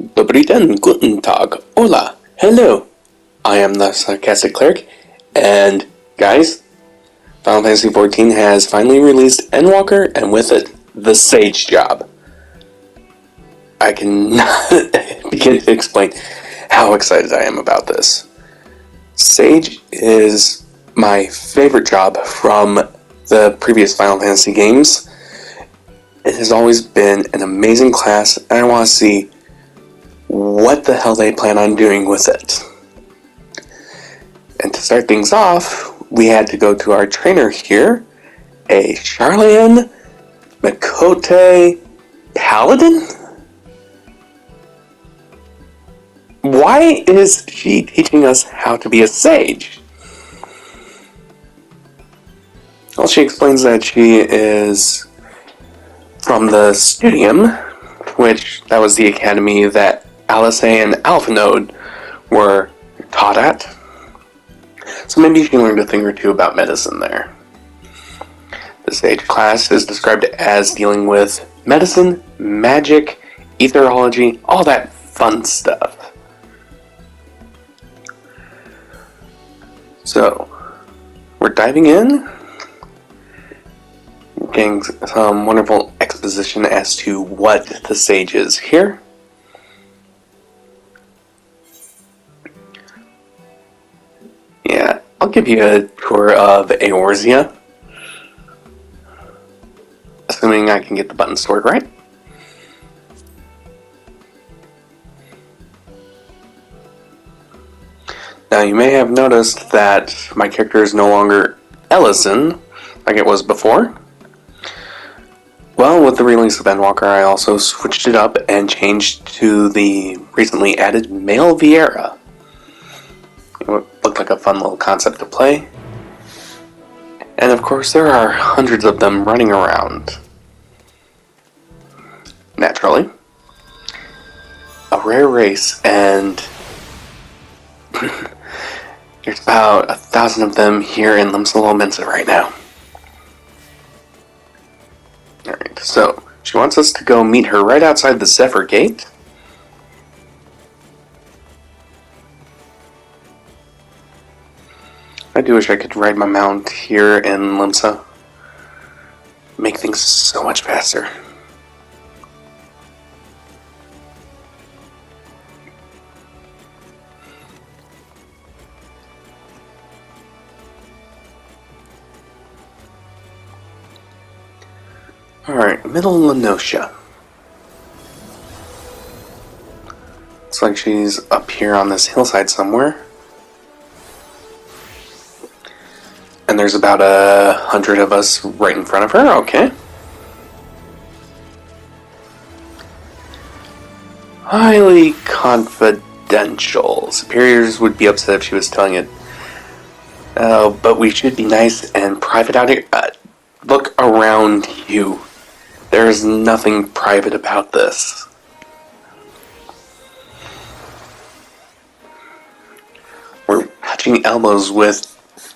Dobry den, guten Tag, hola, hello. I am the Sarcastic Cleric, and guys, Final Fantasy XIV has finally released Endwalker, and with it, the Sage job. I cannot begin to explain how excited I am about this. Sage is my favorite job from the previous Final Fantasy games. It has always been an amazing class, and I want to see what the hell they plan on doing with it. And to start things off, we had to go to our trainer here, a Sharlayan Miqo'te Paladin? Why is she teaching us how to be a sage? Well, she explains that she is from the Studium, which that was the academy that Alice and Alphanode were taught at. So maybe she learned a thing or two about medicine there. The Sage class is described as dealing with medicine, magic, etherology, all that fun stuff. So, we're diving in, getting some wonderful exposition as to what the Sage is here. Yeah, I'll give you a tour of Eorzea, assuming I can get the buttons to work right. Now, you may have noticed that my character is no longer Ellison, like it was before. Well, with the release of Endwalker, I also switched it up and changed to the recently added male Viera. It looked like a fun little concept to play. And of course, there are hundreds of them running around. Naturally. A rare race, and there's about 1,000 of them here in Limsa Lominsa right now. Alright, so she wants us to go meet her right outside the Zephyr Gate. I do wish I could ride my mount here in Limsa. Make things so much faster. Alright, Middle Lenosha. Looks like she's up here on this hillside somewhere. And there's about 100 of us right in front of her, okay. Highly confidential. Superiors would be upset if she was telling it. But we should be nice and private out here. Look around you. There is nothing private about this. We're touching elbows with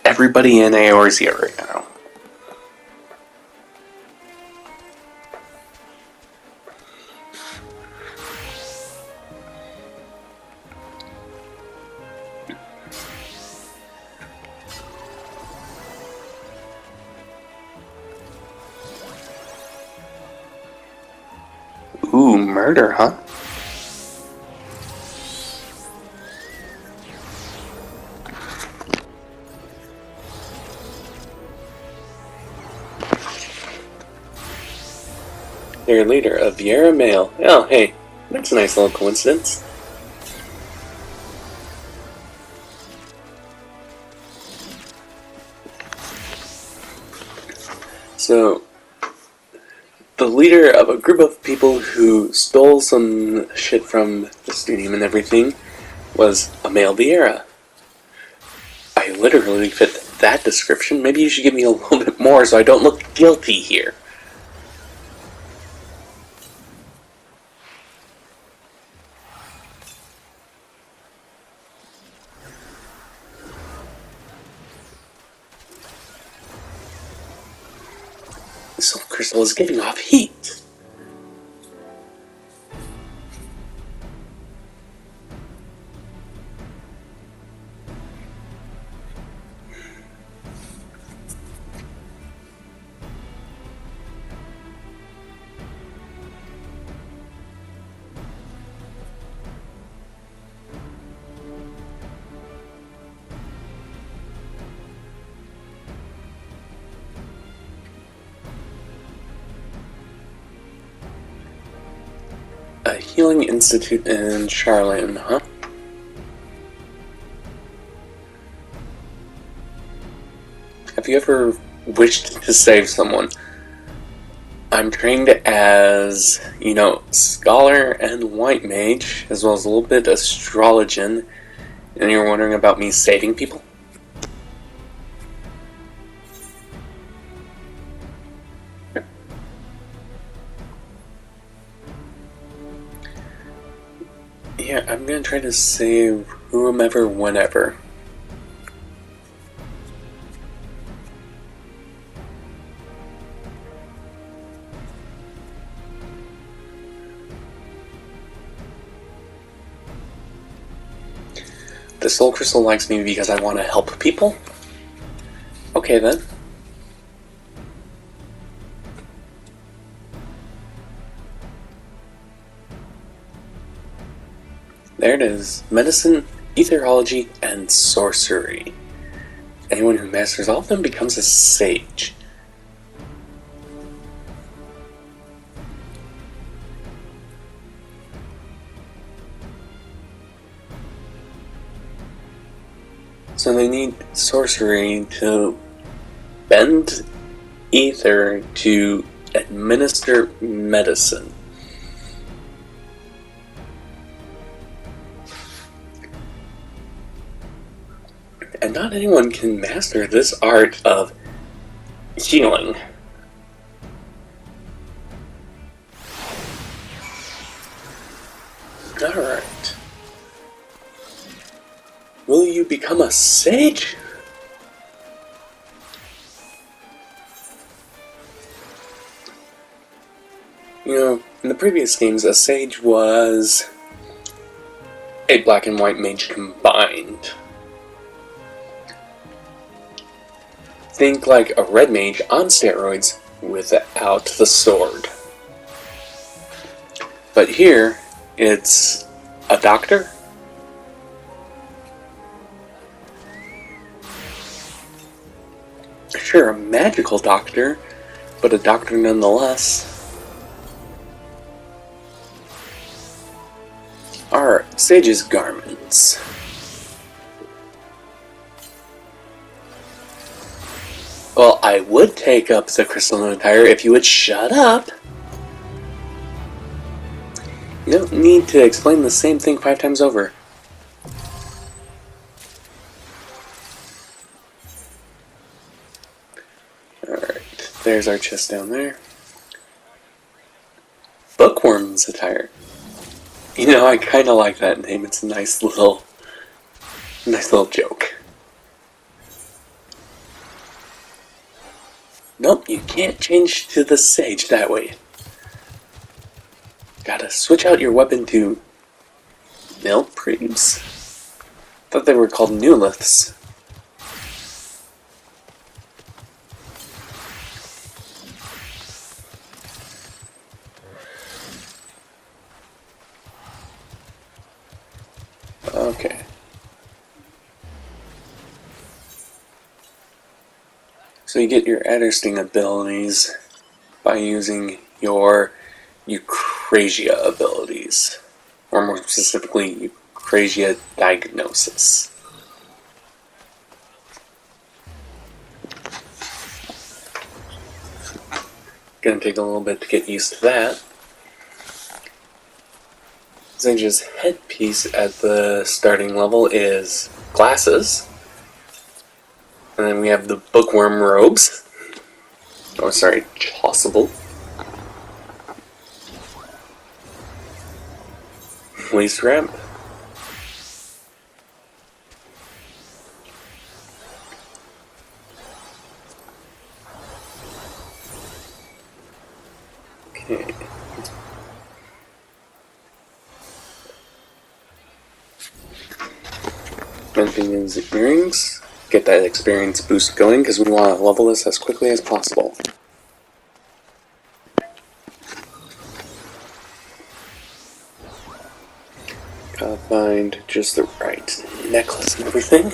everybody in Eorzea right now. Ooh, murder, huh? Their leader, a Viera male. Oh, hey, that's a nice little coincidence. So, the leader of a group of people who stole some shit from the Studium and everything was a male Viera. I literally fit that description. Maybe you should give me a little bit more so I don't look guilty here. This soul crystal is giving off heat. A healing institute in Charlatan, huh? Have you ever wished to save someone? I'm trained as, scholar and white mage, as well as a little bit astrologian, and you're wondering about me saving people? Yeah, I'm gonna try to save whomever, whenever. The Soul Crystal likes me because I want to help people? Okay then. There it is. Medicine, etherology, and sorcery. Anyone who masters all of them becomes a sage. So they need sorcery to bend ether to administer medicine. And not anyone can master this art of healing. Alright. Will you become a sage? In the previous games, a sage was a black and white mage combined. Think like a red mage on steroids without the sword. But here, it's a doctor, sure, a magical doctor, but a doctor nonetheless. Are sage's garments. Well, I would take up the crystalline attire if you would shut up. You don't need to explain the same thing 5 times over. Alright, there's our chest down there. Bookworm's attire. I kinda like that name. It's a nice little joke. Nope, you can't change to the sage that way. Gotta switch out your weapon to Milpreebs. Thought they were called Newliths. Okay. So you get your Addersting abilities by using your Eucrasia abilities, or more specifically, Eucrasia Diagnosis. Gonna take a little bit to get used to that. Sage's headpiece at the starting level is glasses. And then we have the bookworm robes. Oh, sorry, chasuble. Waist wrap. Okay. Mentioning earrings. Get that experience boost going because we want to level this as quickly as possible. Gotta find just the right necklace and everything.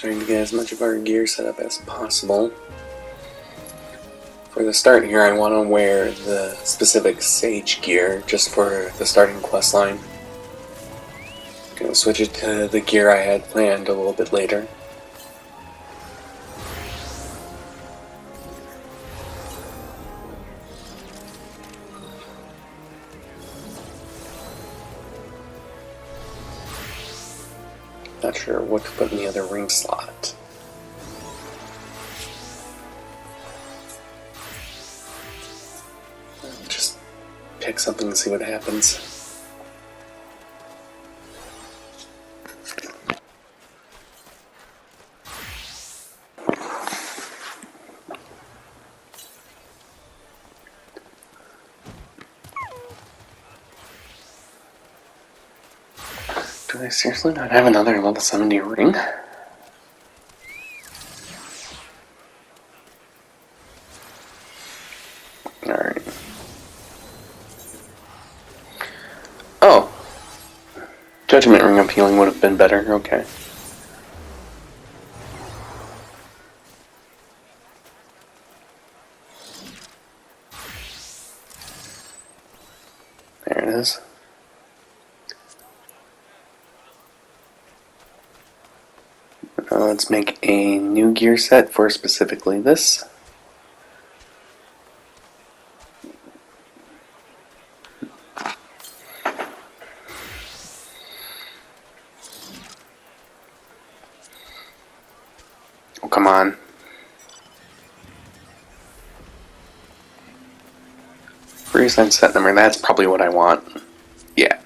trying to get as much of our gear set up as possible. For the start here, I want to wear the specific Sage gear just for the starting quest line. I'm going to switch it to the gear I had planned a little bit later. Not sure what to put in the other ring slot. Just pick something and see what happens. Do I seriously not have another level 70 ring? Alright. Oh! Judgment Ring of Healing would have been better, okay. There it is. Let's make a new gear set for specifically this. Oh, come on. Reassign set number, that's probably what I want. Yeah.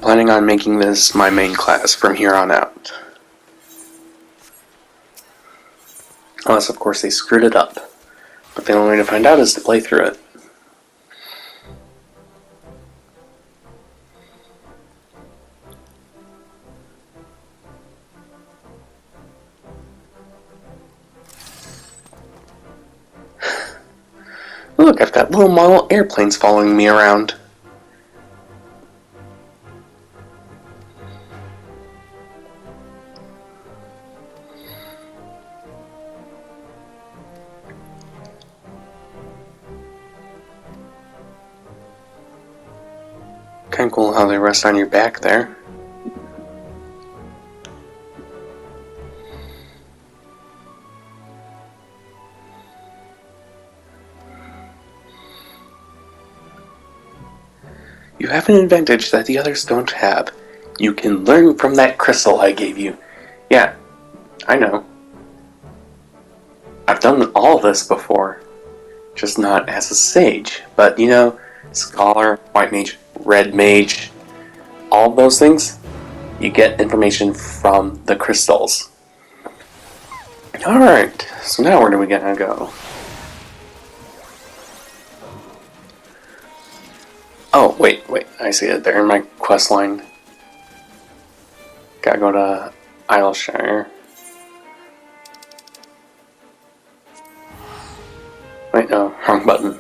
Planning on making this my main class from here on out. Unless, of course, they screwed it up. But the only way to find out is to play through it. Look, I've got little model airplanes following me around. Kinda cool how they rest on your back there. You have an advantage that the others don't have. You can learn from that crystal I gave you. Yeah, I know. I've done all this before. Just not as a sage. But, you know, scholar, white mage, red mage, all of those things, you get information from the crystals. Alright, so now where do we gotta go? Oh, wait, I see it there in my quest line. Gotta go to Isleshire. Wait, no, wrong button.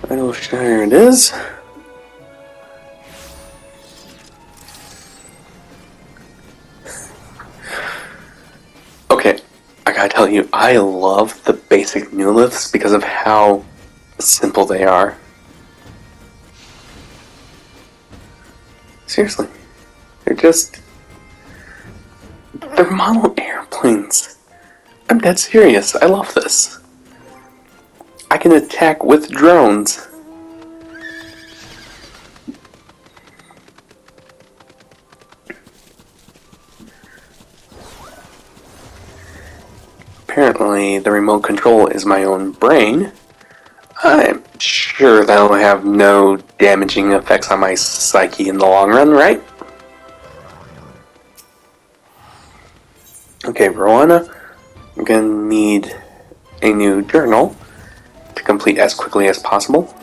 Isleshire it is. Okay, I gotta tell you, I love the basic new lifts because of how simple they are. Seriously, they're model airplanes. I'm dead serious, I love this. I can attack with drones. Apparently, the remote control is my own brain. I'm sure that'll have no damaging effects on my psyche in the long run, right? Okay, Roanna, I'm gonna need a new journal to complete as quickly as possible.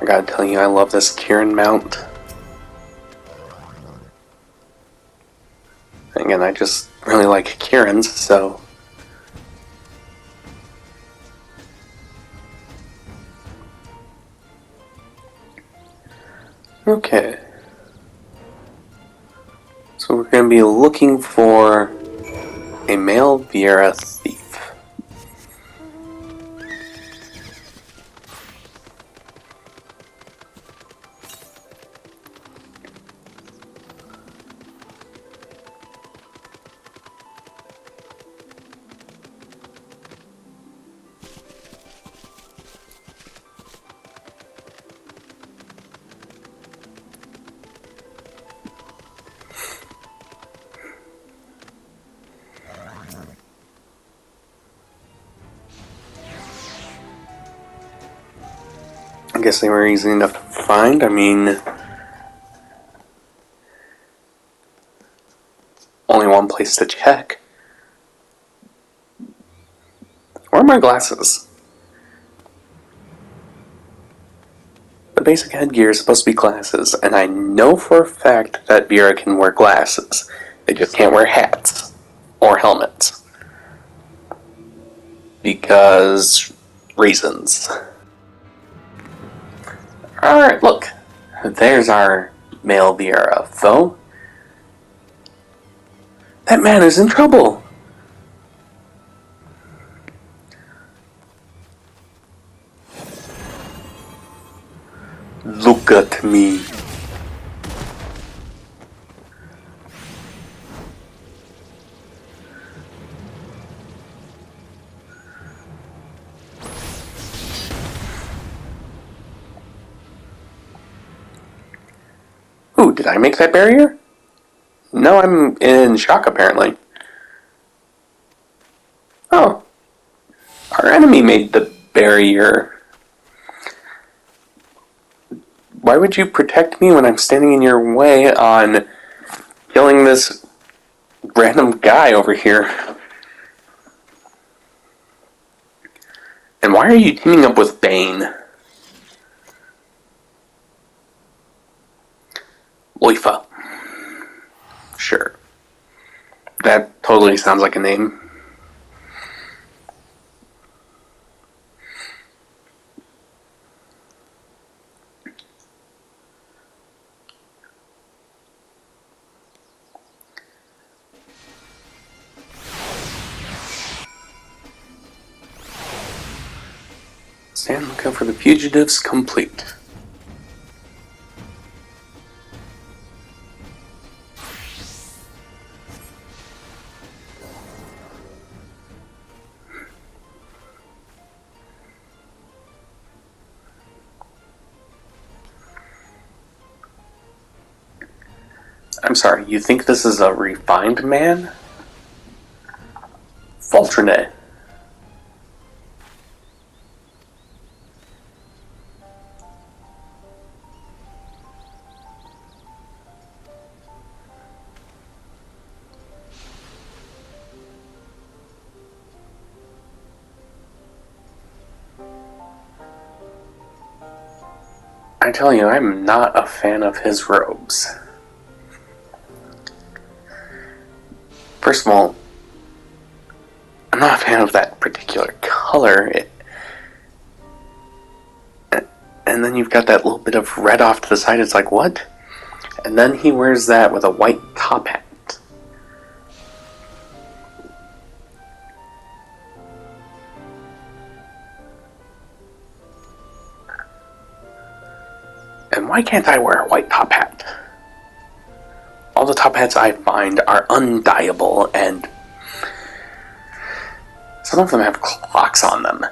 gotta tell you, I love this Kieran mount. Again, I just really like Kieran's, so... Okay. So we're going to be looking for a male Viera thief. I guess they were easy enough to find. I mean, only one place to check. Where are my glasses? The basic headgear is supposed to be glasses, and I know for a fact that Viera can wear glasses. They just can't wear hats or helmets. Because reasons. Alright, look. There's our male Viera foe. That man is in trouble. Look at me. Ooh, did I make that barrier? No, I'm in shock apparently. Oh. Our enemy made the barrier. Why would you protect me when I'm standing in your way on killing this random guy over here? And why are you teaming up with Bane? Loifa. Sure. That totally sounds like a name. Stand lookout for the fugitives complete. I'm sorry, you think this is a refined man? Falternet. I tell you, I'm not a fan of his robes. First of all, I'm not a fan of that particular color. And then you've got that little bit of red off to the side. It's like, what? And then he wears that with a white top hat. And why can't I wear a white top hat? All the top hats I find are undyeable, and some of them have clocks on them.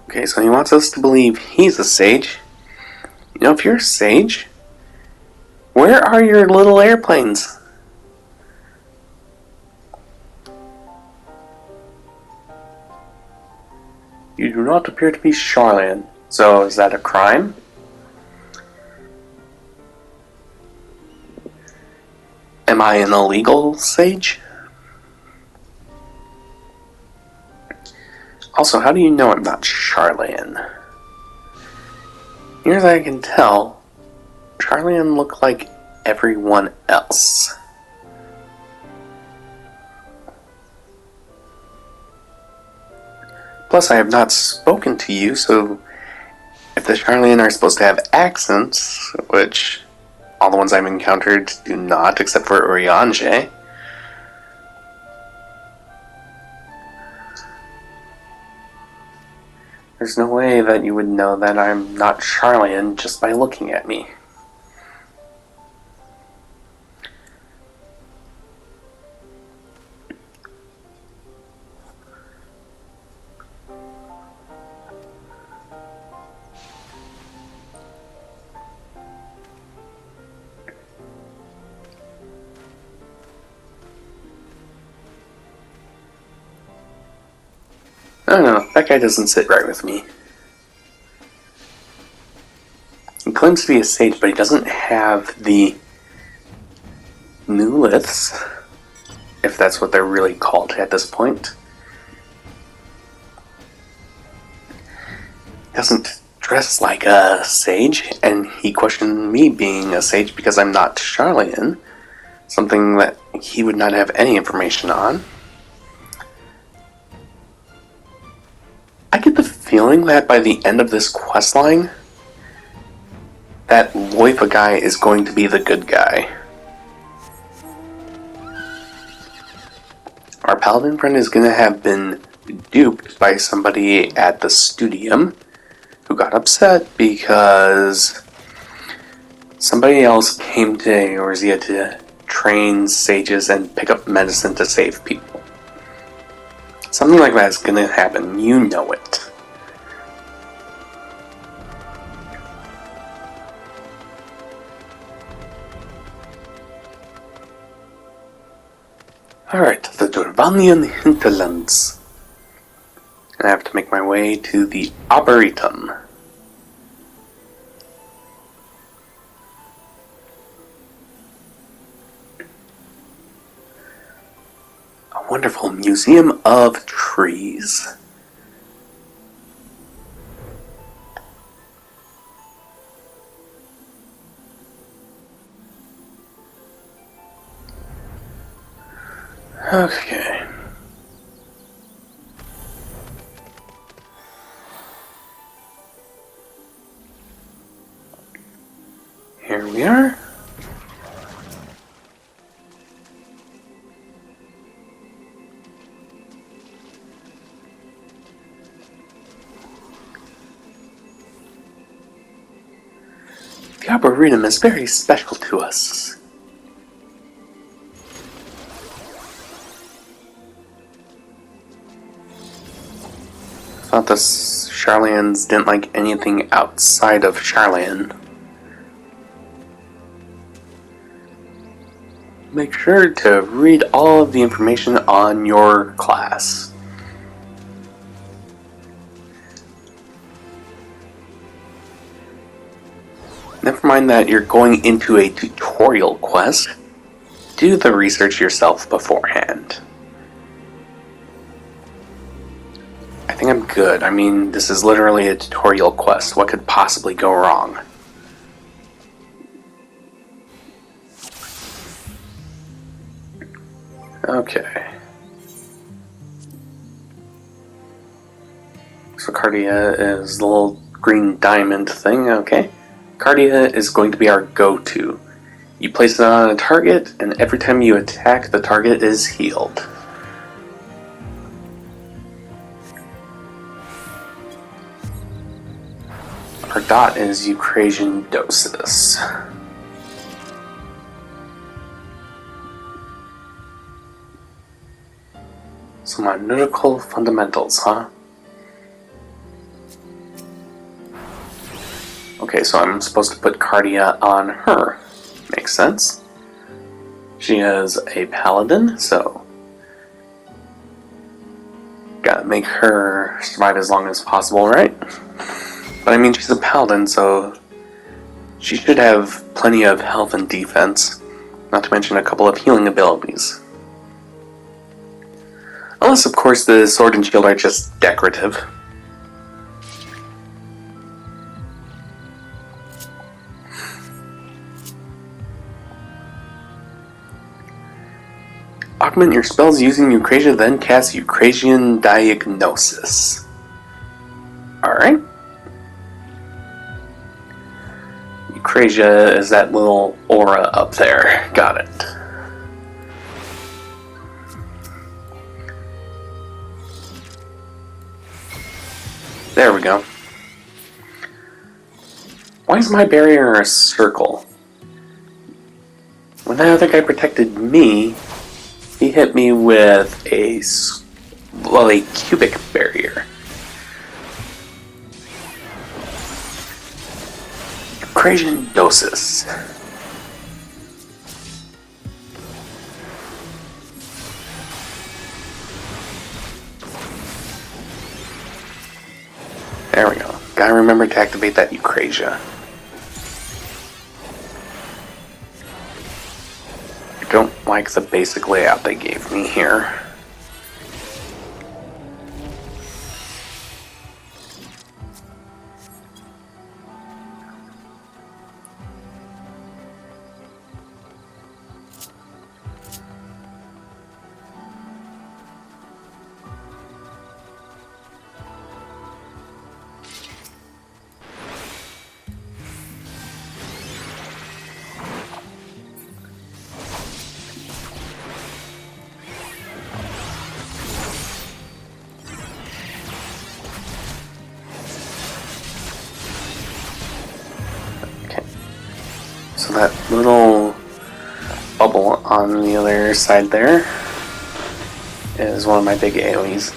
Okay, so he wants us to believe he's a sage. You know, if you're a sage, where are your little airplanes? You do not appear to be Sharlayan. So, is that a crime? Am I an illegal sage? Also, how do you know I'm not Charlian? Near as I can tell, Charlian looked like everyone else. Plus, I have not spoken to you, so if the Charlian are supposed to have accents, which all the ones I've encountered do not, except for Urianger, there's no way that you would know that I'm not Charlian just by looking at me. I don't know, that guy doesn't sit right with me. He claims to be a sage, but he doesn't have the new liths, if that's what they're really called at this point. He doesn't dress like a sage, and he questioned me being a sage because I'm not Charlian, something that he would not have any information on. I get the feeling that by the end of this questline, that Loifa guy is going to be the good guy. Our paladin friend is going to have been duped by somebody at the Studium who got upset because somebody else came to Eorzea to train sages and pick up medicine to save people. Something like that is going to happen. You know it. Alright, the Dorvanian hinterlands. And I have to make my way to the Arboretum. A wonderful museum of trees. Okay. Here we are. The Arboretum is very special to us. I thought the Charlians didn't like anything outside of Charlian. Make sure to read all of the information on your class. Never mind that you're going into a tutorial quest. Do the research yourself beforehand. I think I'm good. I mean, this is literally a tutorial quest. What could possibly go wrong? Okay. So Cardia is the little green diamond thing, okay. Cardia is going to be our go-to. You place it on a target, and every time you attack, the target is healed. Our dot is Eucrasian Dosis. Some analytical fundamentals, huh? Okay, so I'm supposed to put Cardia on her. Makes sense. She is a paladin, so gotta make her survive as long as possible, right? But I mean, she's a paladin, so she should have plenty of health and defense, not to mention a couple of healing abilities. Unless, of course, the sword and shield are just decorative. Augment your spells using Eucrasia, then cast Eucrasian Diagnosis. Alright. Eucrasia is that little aura up there. Got it. There we go. Why is my barrier a circle? When that other guy protected me, he hit me with a cubic barrier. Eucrasian Dosis. There we go. Gotta remember to activate that Eucrasia. I don't like the basic layout they gave me here. So that little bubble on the other side there is one of my big AoEs.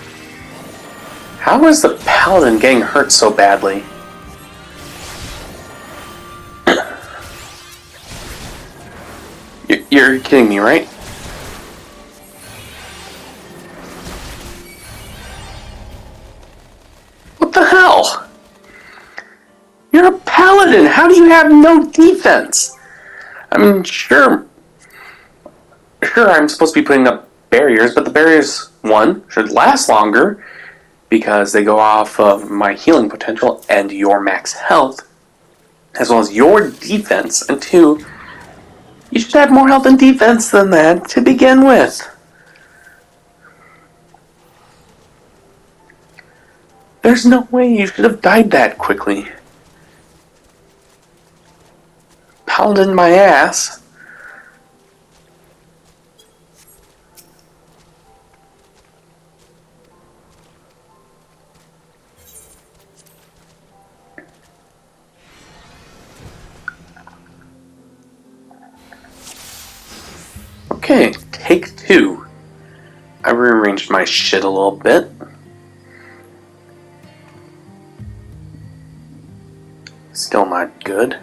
How is the paladin getting hurt so badly? You're kidding me, right? What the hell? You're a paladin! How do you have no defense? I mean, sure, I'm supposed to be putting up barriers, but the barriers, one, should last longer because they go off of my healing potential and your max health, as well as your defense, and two, you should have more health and defense than that to begin with. There's no way you should have died that quickly. Paladin my ass. Okay, take two. I rearranged my shit a little bit. Still not good.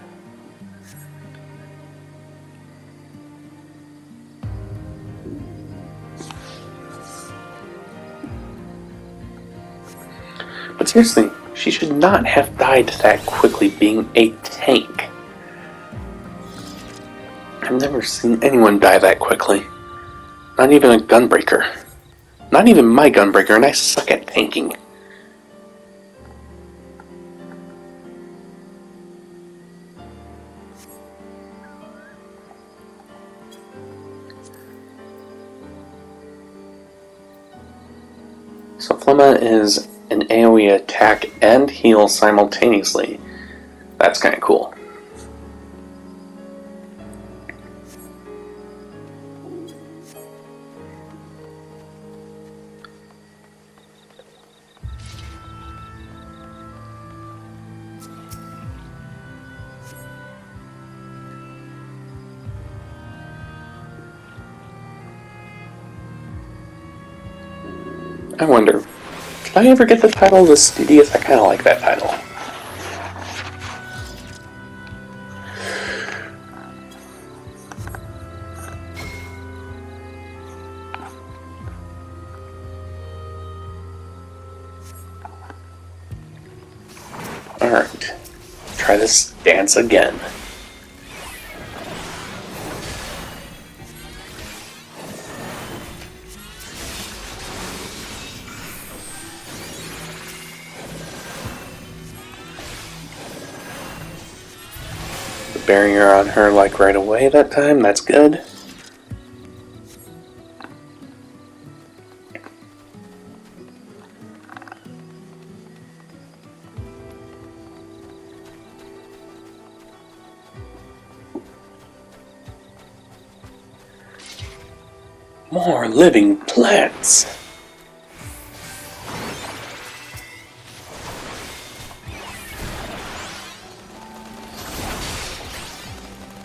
But seriously, she should not have died that quickly being a tank. I've never seen anyone die that quickly. Not even a gunbreaker. Not even my gunbreaker, and I suck at tanking. So Phlegma is an AoE attack and heal simultaneously. That's kind of cool. I wonder, did I ever get the title The Studious? I kind of like that title. Alright, try this dance again. the barrier on her like right away that time. That's good. More living plants.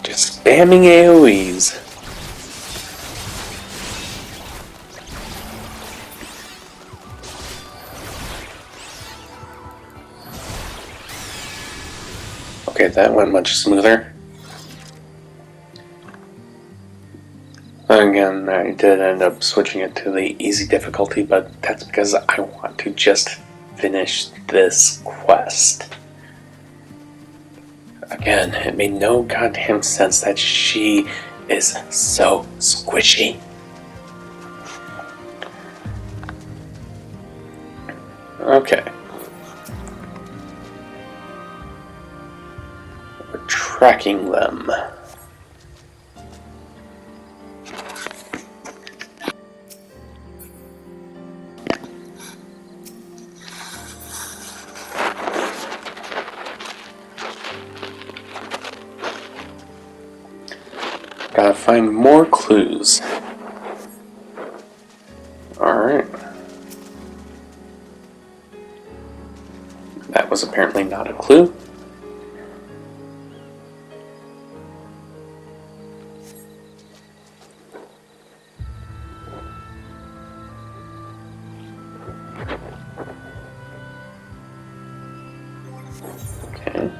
Just spamming AoEs. Okay, that went much smoother. Again, I did end up switching it to the easy difficulty, but that's because I want to just finish this quest. Again, it made no goddamn sense that she is so squishy. Okay. We're tracking them. Gotta find more clues. Alright. That was apparently not a clue. Okay.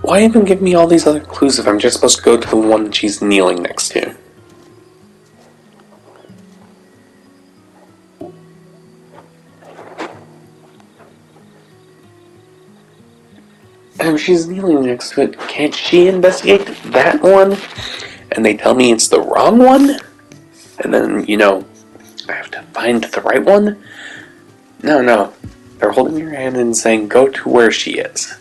Why even give me all these other clues if I'm just supposed to go to the one that she's kneeling next to? And if she's kneeling next to it, can't she investigate that one? And they tell me it's the wrong one? And then, I have to find the right one? No. They're holding your hand and saying, go to where she is.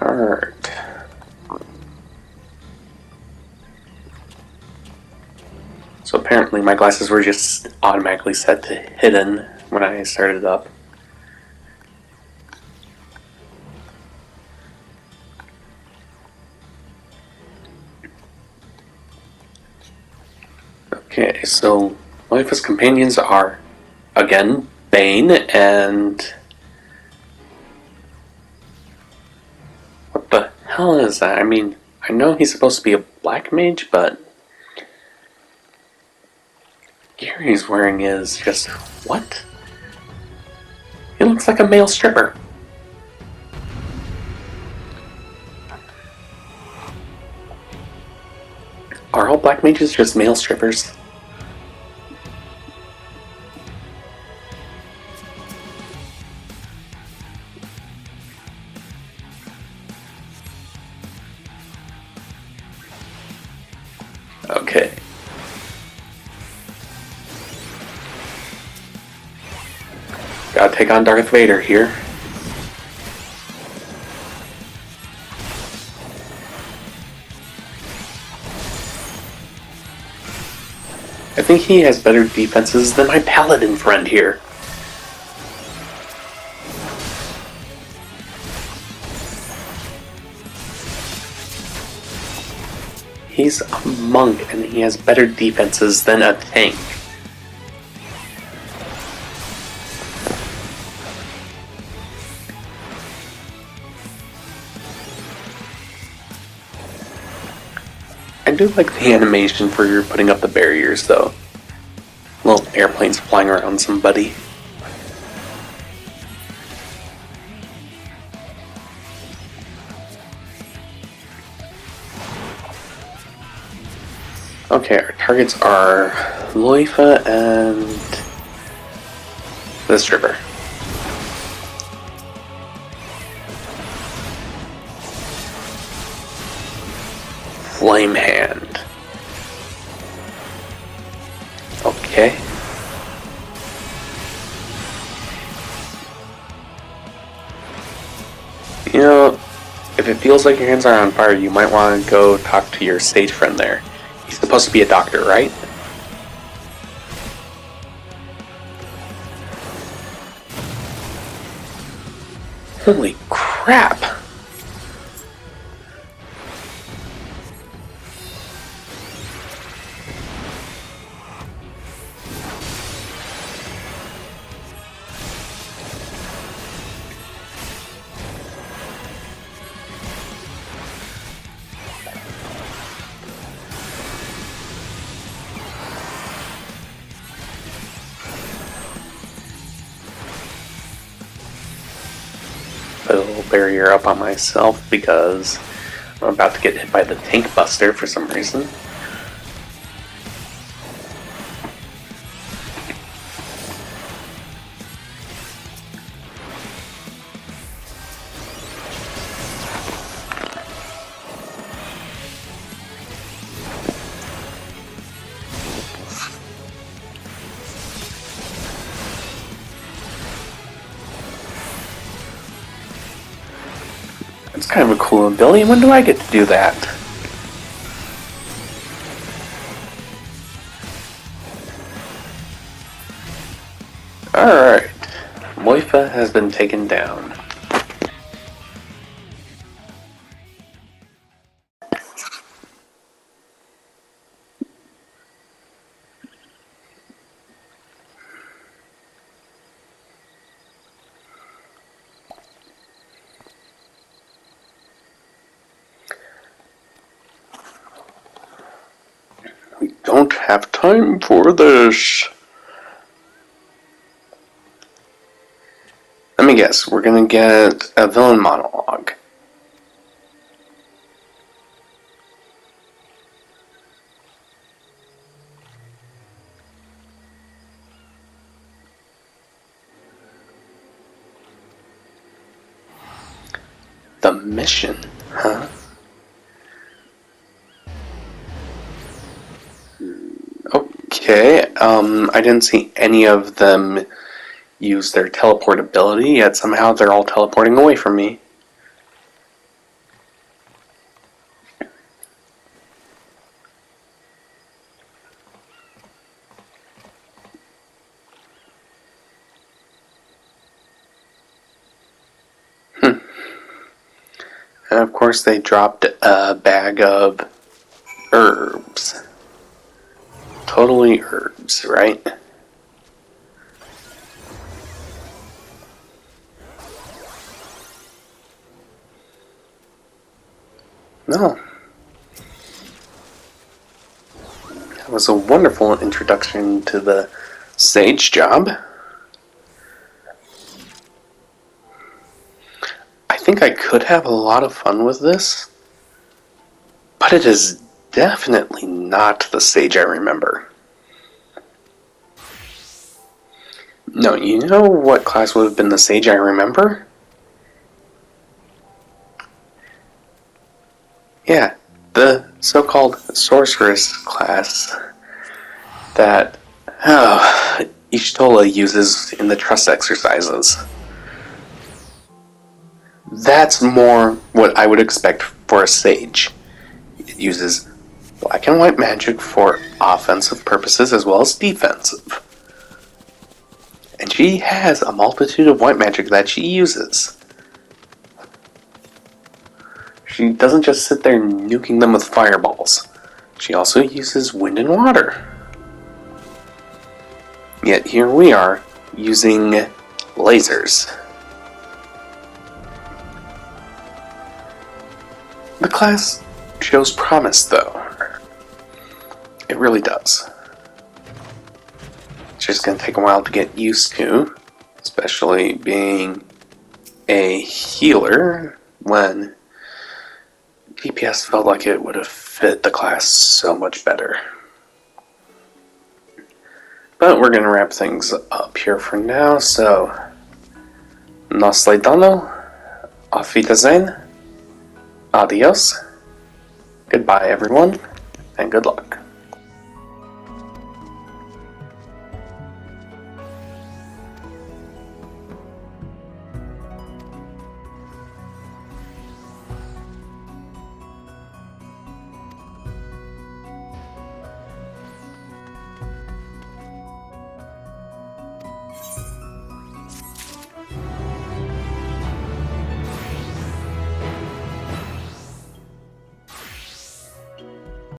Alright. So apparently my glasses were just automatically set to hidden when I started up. Okay, so Lifeless companions are, again, Bane and... What the hell is that? I mean, I know he's supposed to be a black mage, but... Gear he's wearing is just... What? He looks like a male stripper. Are all black mages just male strippers? Okay. Gotta take on Darth Vader here. I think he has better defenses than my paladin friend here. He's a monk and he has better defenses than a tank. I do like the animation for putting up the barriers though. Little airplanes flying around somebody. Okay, our targets are Loifa and the stripper. Flame Hand. Okay. You know, if it feels like your hands are on fire, you might want to go talk to your sage friend there. He's supposed to be a doctor, right? Holy crap! Put a little barrier up on myself because I'm about to get hit by the Tank Buster for some reason. It's kind of a cool ability. When do I get to do that? Alright. Moifa has been taken down. We don't have time for this. Let me guess, we're gonna get a villain monologue. The mission, huh? Okay, I didn't see any of them use their teleport ability, yet somehow they're all teleporting away from me. And of course they dropped a bag of herbs. Totally herbs, right? No. That was a wonderful introduction to the sage job. I think I could have a lot of fun with this, but it is definitely not the sage I remember. No, you know what class would have been the sage I remember? Yeah, the so-called sorceress class that Y'shtola uses in the trust exercises. That's more what I would expect for a sage. It uses black and white magic for offensive purposes as well as defensive. And she has a multitude of white magic that she uses. She doesn't just sit there nuking them with fireballs. She also uses wind and water. Yet here we are, using lasers. The class shows promise, though. It really does. It's just going to take a while to get used to, especially being a healer when DPS felt like it would have fit the class so much better. But we're gonna wrap things up here for now, so Nasledano, auf Wiedersehen, adios, goodbye everyone, and good luck.